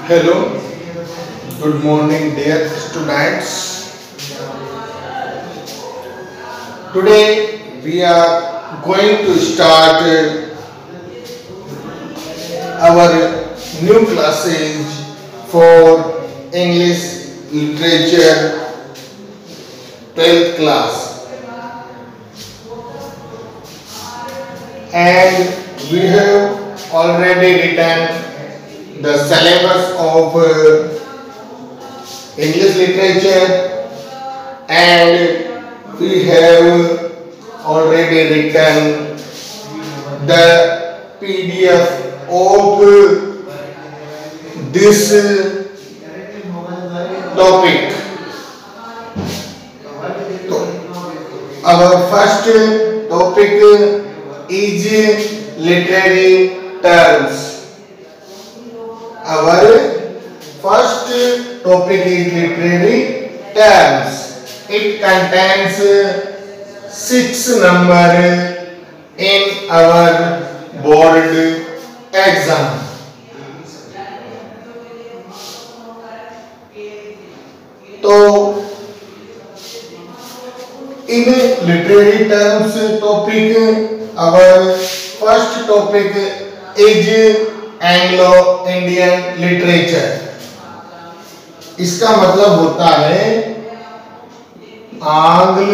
Hello, good morning, dear students. Today we are going to start our new classes for English Literature 12th class, and we have already written the syllabus of English literature, and we have already written the PDF of this topic. So, our first topic is literary terms. Our first topic is literary terms. It contains 6 numbers in our board exam. तो in literary terms topic, our first topic is Anglo Indian literature. इसका मतलब होता है आंग्ल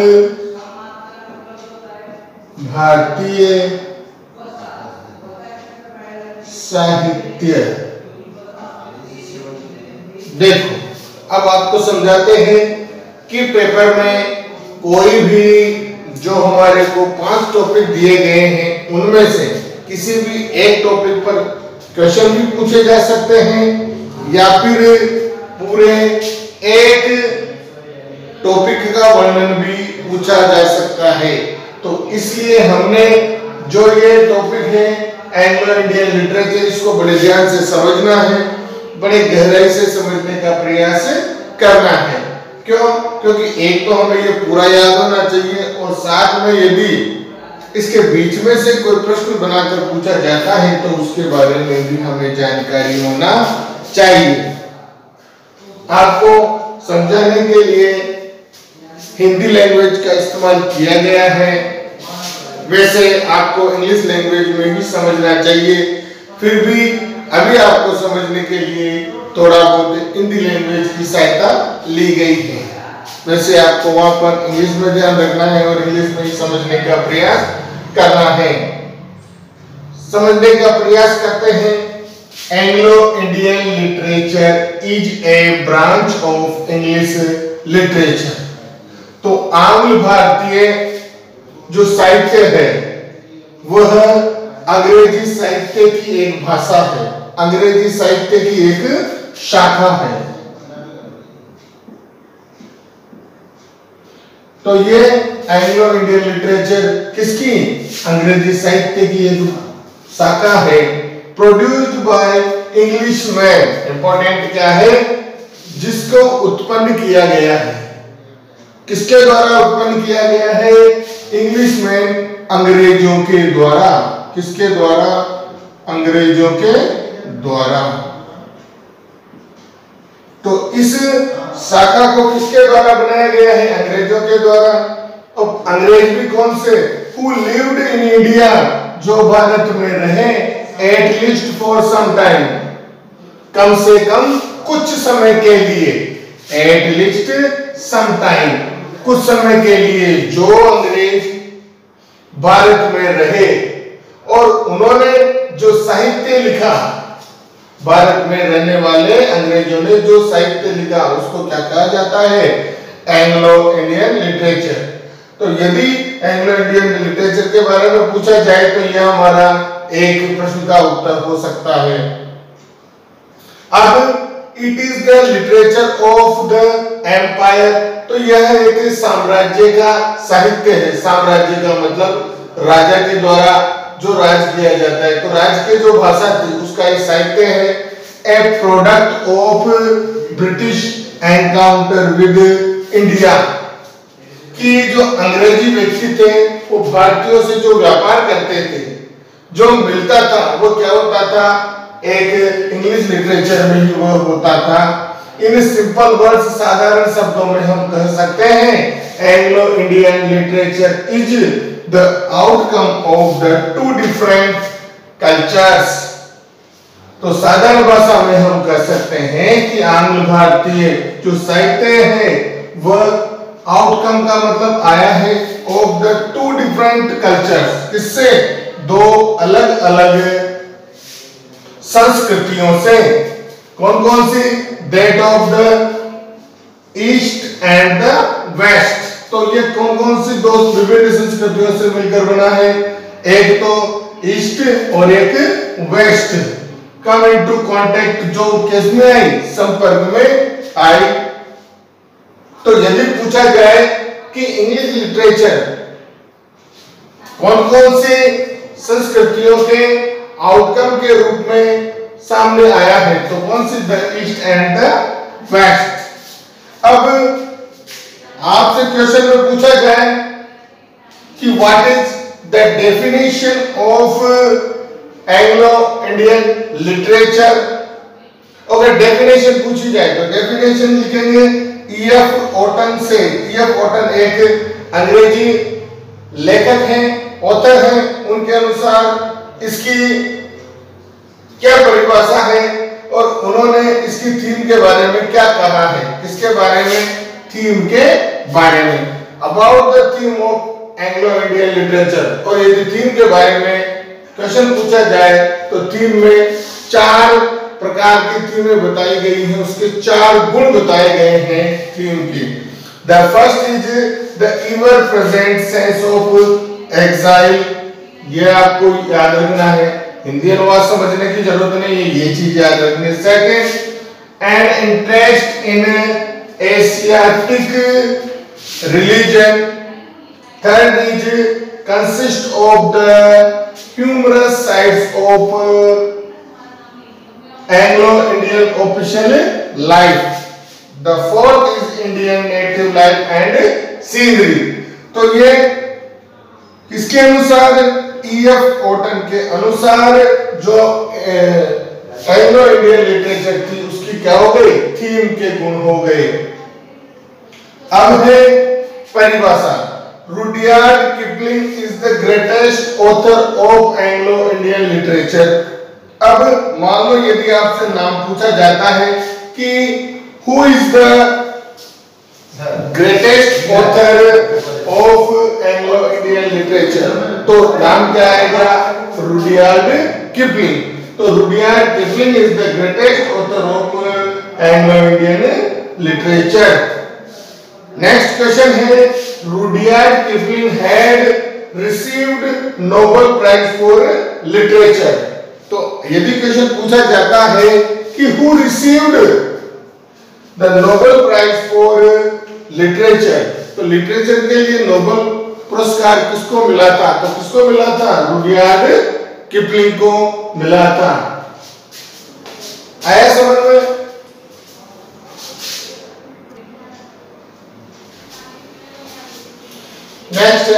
भारतीय साहित्य. देखो, अब आपको समझाते हैं कि पेपर में कोई भी जो हमारे को 5 टॉपिक दिए गए हैं उनमें से किसी भी एक टॉपिक पर क्वेश्चन भी पूछे जा सकते हैं या फिर पूरे एक टॉपिक का वर्णन भी पूछा जा सकता है. तो इसलिए हमने जो ये टॉपिक है एंग्लो इंडियन लिटरेचर, इसको बड़े ध्यान से समझना है, बड़े गहराई से समझने का प्रयास करना है. क्यों? क्योंकि एक तो हमें ये पूरा याद होना चाहिए और साथ में यदि इसके बीच में से कोई प्रश्न बनाकर पूछा जाता है तो उसके बारे में भी हमें जानकारी होना चाहिए. आपको समझाने के लिए हिंदी लैंग्वेज का इस्तेमाल किया गया है. वैसे आपको इंग्लिश लैंग्वेज में भी समझना चाहिए, फिर भी अभी आपको समझने के लिए थोड़ा बहुत हिंदी लैंग्वेज की सहायता ली गई है. वैसे आपको वहां पर इंग्लिश में ध्यान रखना है और इंग्लिश में ही समझने का प्रयास करना है. समझने का प्रयास करते हैं. Anglo Indian literature is a branch of English literature. तो आंग्ल भारतीय जो साहित्य है वह अंग्रेजी साहित्य की एक भाषा है, अंग्रेजी साहित्य की एक शाखा है. तो ये एंग्लो इंडियन लिटरेचर किसकी? अंग्रेजी साहित्य की एक शाखा है. Produced by Englishman. इंपॉर्टेंट क्या है? जिसको उत्पन्न किया गया है. किसके द्वारा उत्पन्न किया गया है? इंग्लिशमैन, अंग्रेजों के द्वारा. किसके द्वारा? अंग्रेजों के द्वारा. तो इस शाखा को किसके द्वारा बनाया गया है? अंग्रेजों के द्वारा. अब अंग्रेज भी कौन से? Who lived in India, जो भारत में रहे at least for some time, कम से कम कुछ समय के लिए. at least some time, कुछ समय के लिए जो अंग्रेज भारत में रहे और उन्होंने जो साहित्य लिखा, भारत में रहने वाले अंग्रेजों ने जो साहित्य लिखा उसको क्या कहा जाता है? Anglo Indian literature. तो यदि एंग्लो इंडियन लिटरेचर के बारे में पूछा जाए तो यह हमारा एक प्रश्न का उत्तर हो सकता है. अब it is the literature of the empire. तो यह एक साम्राज्य का साहित्य है. साम्राज्य का मतलब राजा के द्वारा जो राज किया जाता है. तो राज के जो भाषा थी उसका एक साहित्य है. A product of British encounter with India. कि जो अंग्रेजी व्यक्ति थे वो भारतीयों से जो व्यापार करते थे, जो मिलता था वो क्या होता था? एक इंग्लिश लिटरेचर में ही वो होता था। इन सिंपल वर्ड्स, साधारण शब्दों में हम कह सकते हैं Anglo Indian literature is the outcome of the two different cultures. तो साधारण भाषा में हम कह सकते हैं कि आंग्ल भारतीय जो साहित्य है वह आउटकम का मतलब आया है of the two different cultures, किससे? दो अलग अलग संस्कृतियों से। कौन कौन सी? That of the east and the west. तो ये कौन कौन सी दो विभिन्न संस्कृतियों से मिलकर बना है? एक तो ईस्ट और एक वेस्ट। कम इनटू कांटेक्ट, जो किस में आई? संपर्क में आई। तो यदि पूछा जाए कि इंग्लिश लिटरेचर कौन कौन से संस्कृतियों के आउटकम के रूप में सामने आया है, तो कौन सी? The east and the west. अब आपसे क्वेश्चन में पूछा जाए कि what is the definition of Anglo Indian literature. अगर डेफिनेशन पूछी जाए तो डेफिनेशन लिखेंगे E.F. ऑटन से। E.F. ऑटन एक अंग्रेजी लेखक हैं, ऑथर हैं। उनके अनुसार इसकी क्या परिभाषा है और उन्होंने इसकी थीम के बारे में क्या कहा है? किसके बारे में? थीम के बारे में। About the theme of Anglo Indian literature. और यदि थीम के बारे में क्वेश्चन पूछा जाए तो थीम में 4 प्रकार की थीमें बताई गई हैं, उसके 4 गुण बताए गए हैं थीम की। The first is the ever present sense of exile. ये आपको याद रखना है, हिंदी अनुवाद समझने की जरूरत नहीं है, ये चीज याद रखनी है। Second, an interest in Asiatic religion. Third is consist of the humorous sides of Anglo-Indian official life. The fourth is Indian native life and scenery. तो ये किसके अनुसार? E.F. ऑटन के अनुसार जो एंग्लो इंडियन लिटरेचर थी उसकी क्या हो गई? थीम के गुण हो गए। अब है परिभाषा। Rudyard Kipling is the greatest author of Anglo Indian literature. अब मान लो यदि आपसे नाम पूछा जाता है कि who is the greatest author of Anglo Indian literature, तो नाम क्या आएगा? Rudyard Kipling. तो Rudyard Kipling is the greatest author of Anglo Indian literature. Next question है, Rudyard Kipling had received Nobel prize for literature. तो यदि question पूछा जाता है कि who received the Nobel prize for literature, तो लिटरेचर के लिए नोबेल पुरस्कार किसको मिला था? तो किसको मिला था? रुडयार्ड किपलिंग को मिला था। आया समझ में? Next,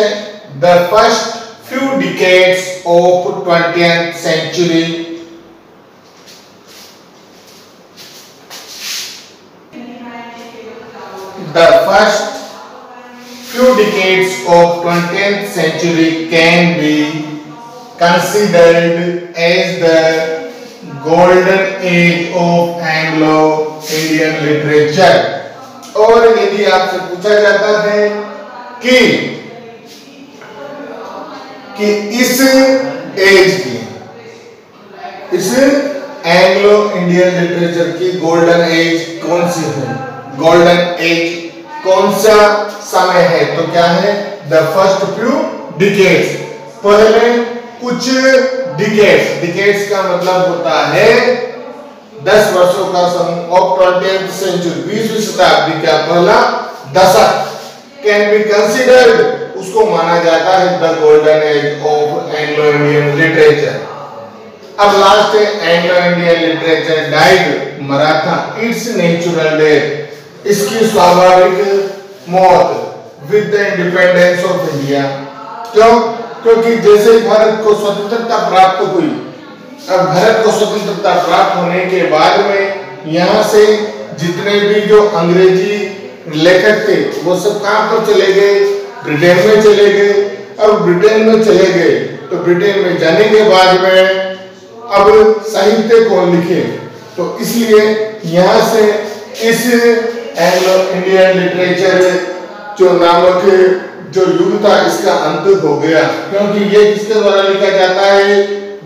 the first few decades of 20th century. The first few decades of 20th century can be considered as the golden age of Anglo-Indian literature. और यदि आपसे पूछा जाता है कि इस एज की, इस एंग्लो इंडियन लिटरेचर की गोल्डन एज कौन सी है? गोल्डन एज कौन सा समय है? तो क्या है? The first few decades. पहले कुछ डिकेड्स, डिकेड्स का मतलब होता है 10 वर्षों का समूह ऑफ 20th सेंचुरी, 20वीं शताब्दी का पहला दशक कैन बी कंसिडर्ड, उसको माना जाता है the golden age of Anglo Indian literature. अब लास्ट है एंग्लो इंडियन लिटरेचर डाइड, मरा था, इट्स नेचुरल डेथ, इसकी स्वाभाविक मौत with the independence of India. क्यों? क्योंकि जैसे भारत को स्वतंत्रता प्राप्त हुई अब भारत को स्वतंत्रता प्राप्त होने के बाद में यहाँ से जितने भी जो अंग्रेजी लेखक थे वो सब कहाँ पर चले गए, ब्रिटेन में चले गए। अब ब्रिटेन में चले गए तो ब्रिटेन में जाने के बाद में अब साहित्य कौन लिखे, तो इसलिए यहाँ से इस एंग्लो इंडियन लिटरेचर जो नामक जो युग था इसका अंत हो गया, क्योंकि ये किसके द्वारा लिखा जाता है,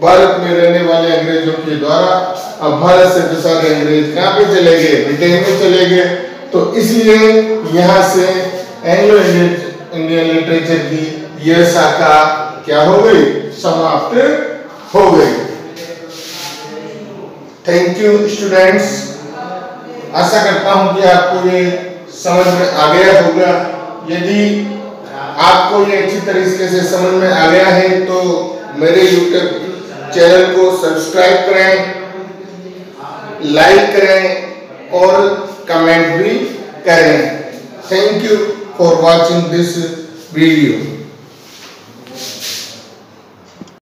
भारत में रहने वाले अंग्रेजों के द्वारा। अब भारत से तो सारे अंग्रेज कहाँ पे चले गए, ब्रिटेन में चले गए, तो इसलिए यहाँ से एंग्लो इंडियन लिटरेचर की यह शाखा क्या हो गई, समाप्त हो गई। थैंक यू स्टूडेंट्स, आशा करता हूं कि आपको ये समझ में आ गया होगा। यदि आपको ये अच्छी तरीके से समझ में आ गया है तो मेरे YouTube चैनल को सब्सक्राइब करें, लाइक करें और कमेंट भी करें। Thank you for watching this video.